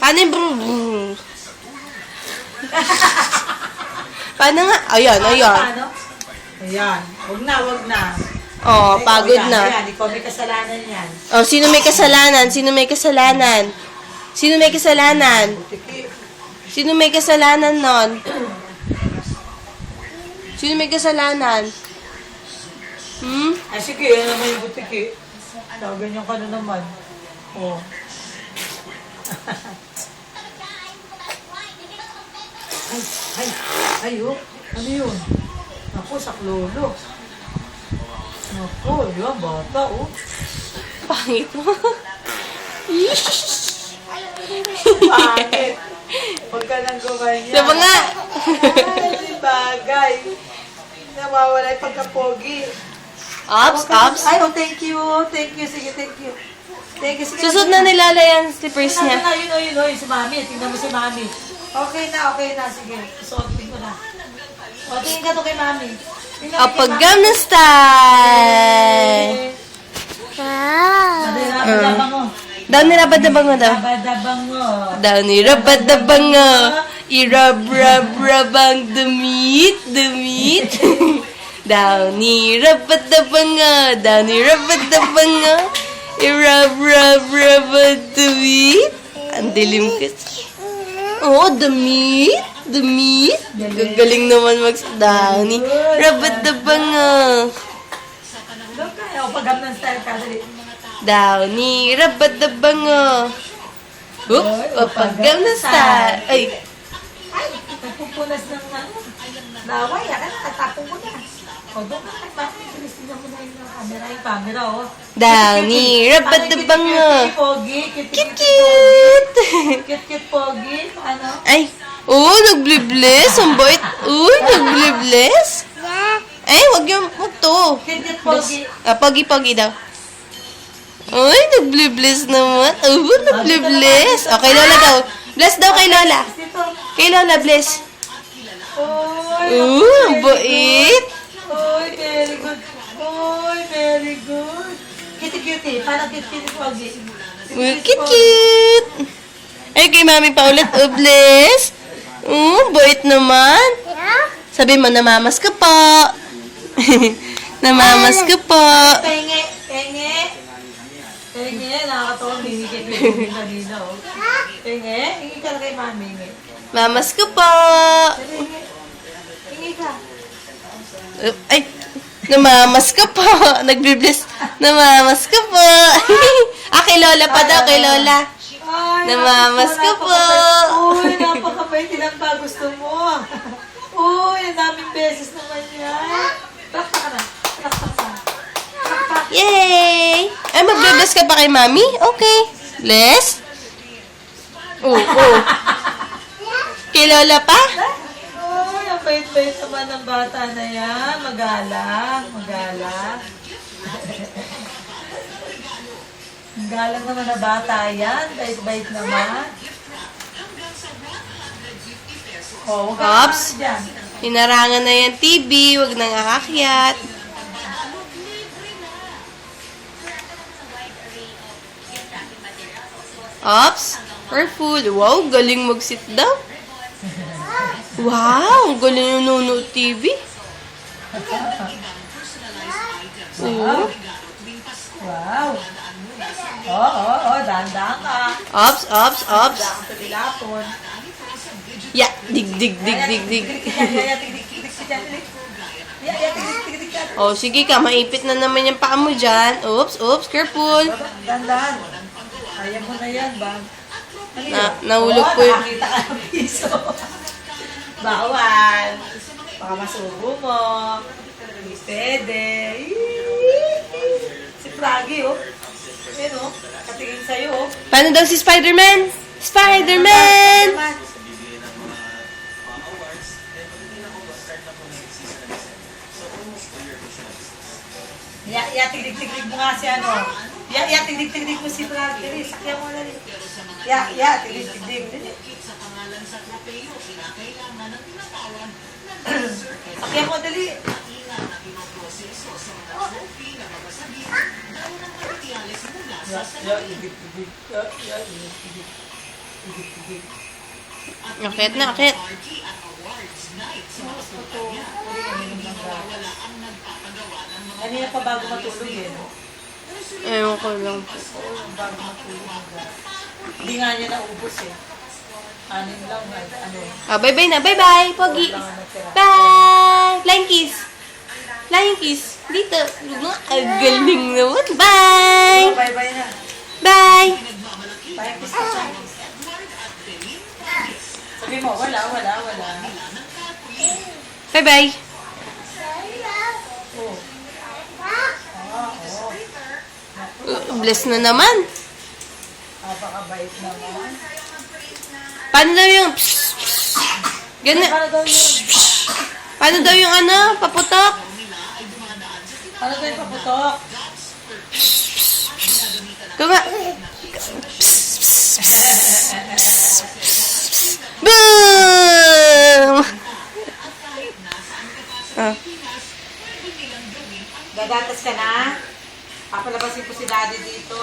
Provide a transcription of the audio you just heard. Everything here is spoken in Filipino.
Paano yung brr? Paano nga? Ayan, ayan. Paano? Ayan. Huwag na. Oh, pagod Ayan, na. Ayan, ikaw may kasalanan yan. Oh, sino may kasalanan? Sino may kasalanan? Sino may kasalanan? Sino may kasalanan nun? Sino may kasalanan? Ay, sige, yan naman yung butiki. Ganyan ka na naman. Oh. Ay, oh. Ano yun? Ako, saklolo. Ako, yun, bata, oh. Pangit mo. Pangit. Huwag ka nang gumanyan. Diba nga? Ay, bagay. Nawawala yung pagkapogi. Ups. Ay, oh, thank you. Thank you. Sige, thank you. Thank you. Sige, Susod na nilala yan slippers niya. Yun, si Mami. Tingnan mo si Mami. Okay na. Sige, suotin ko na. O, tingin ka to kay Mami. Tingnan mo kay Upper Mami. Gangnam Style. Dabadabang mo. Daw nirabad-dabang mo daw. Dabadabang mo. Daw nirabad-dabang mo. Irab-rab-rabang damit. Daw nirabad-dabang mo. Daw nirabad-dabang mo. Irab-rab-rabang damit. Ang dilim kasi. Oh, damit. Gagaling naman daw ni rabad-dabang mo. Doon kaya, o pag Gangnam Style ka, dali. Daw ni rabad-dabang mo. Oop, pag Gangnam Style. Ay, Ay, nagpupunas ng laway. Akan na, tatapong mo na. O, doon ka kay Mami. Sinistignan mo na yung camera, oh. daw ni rabad-dabang mo. Pogi, Cute! Cute, pogi. Ano? Ay, nagblibless. Ang bait. Nagblibless. Ay, wag yung to. Cute, pogi. Pogi daw. Ay, nagblibless naman. Nagblibless. Okay, Lola daw. Bless daw kay Lola. Dito. Kay Lola, bless. Oy, Ang bait. Oy, very good. Oy, very good. Cute. Parang cute, pogi. Cute. Ay, kay Mami pa ulit. Bless. Bait naman. Sabi mo, namamas ka po. Namamas ka po. Penge. Nakakatawa, bibigay ko yung kanina, oh. Penge, hingi ka na kay Mami, hingi. Mamas ka po. Hingi ka. Ay, namamas ka po. Nagbibless. Namamas ka po. Kay Lola pa daw, kay Lola. Ay, Namamas ka po. Uy, napakabait. Ilang ba gusto mo? Uy, ang daming beses naman yan. Palakpak ka na. Yay! Ay, magbibless ka pa kay Mami? Okay. Bless? Kay Lola pa? Uy, ang bait-bait naman ng bata na yan. Magalang. Ang galang naman na bata yan. Bait-bait naman. Oh, huwag ka Ops. dyan. Hinarangan na yan TV. Huwag nang akakyat. Ops. Careful. Wow, galing mag-sit down. Wow, galing yung nuno TV. Wow. Dahan-dahan ka. Ops. Dahan sa dilapon. Yeah, dig. Oh, sige ka, maipit na naman yung paa mo dyan. Oops, careful. Dahan-dahan. Kaya mo na yan, ba? Nahulog po yun. Nakakita ka ng piso. Bawal. Baka masubo mo. Hindi pwede. Si Froggy, oh. Ayan, oh. Katingin sa'yo, oh. Paano daw si Spider-Man? Spider-Man! Tiglig-tiglig mo nga si ano. Tiglig-tiglig mo si Froggy. Sakyan mo na rin. Tiglig-tiglig. Sakyan mo, dali. Akit na, akit. Kanina pa bago matulog eh, no? Ewan ko lang. Bago matulog. Hindi nga niya naubos eh. Anin lang, ano. Bye-bye na. Bye-bye, Pogi. Bye! Flying kiss. Flying kiss. Dito. Ang galing naman. Bye! Bye-bye na. Bye! Bye, kiss ka siya. Sabi mo, wala. Bye-bye. Oh. Bless na naman. Napakabait naman. Paano daw yung... Ganun. Paano daw yun? Paano daw yung ano? Paputok? Paano daw yung paputok? Kuma... Boom! Ah. Gagatas ka na? Papalabasin ko si daddy dito.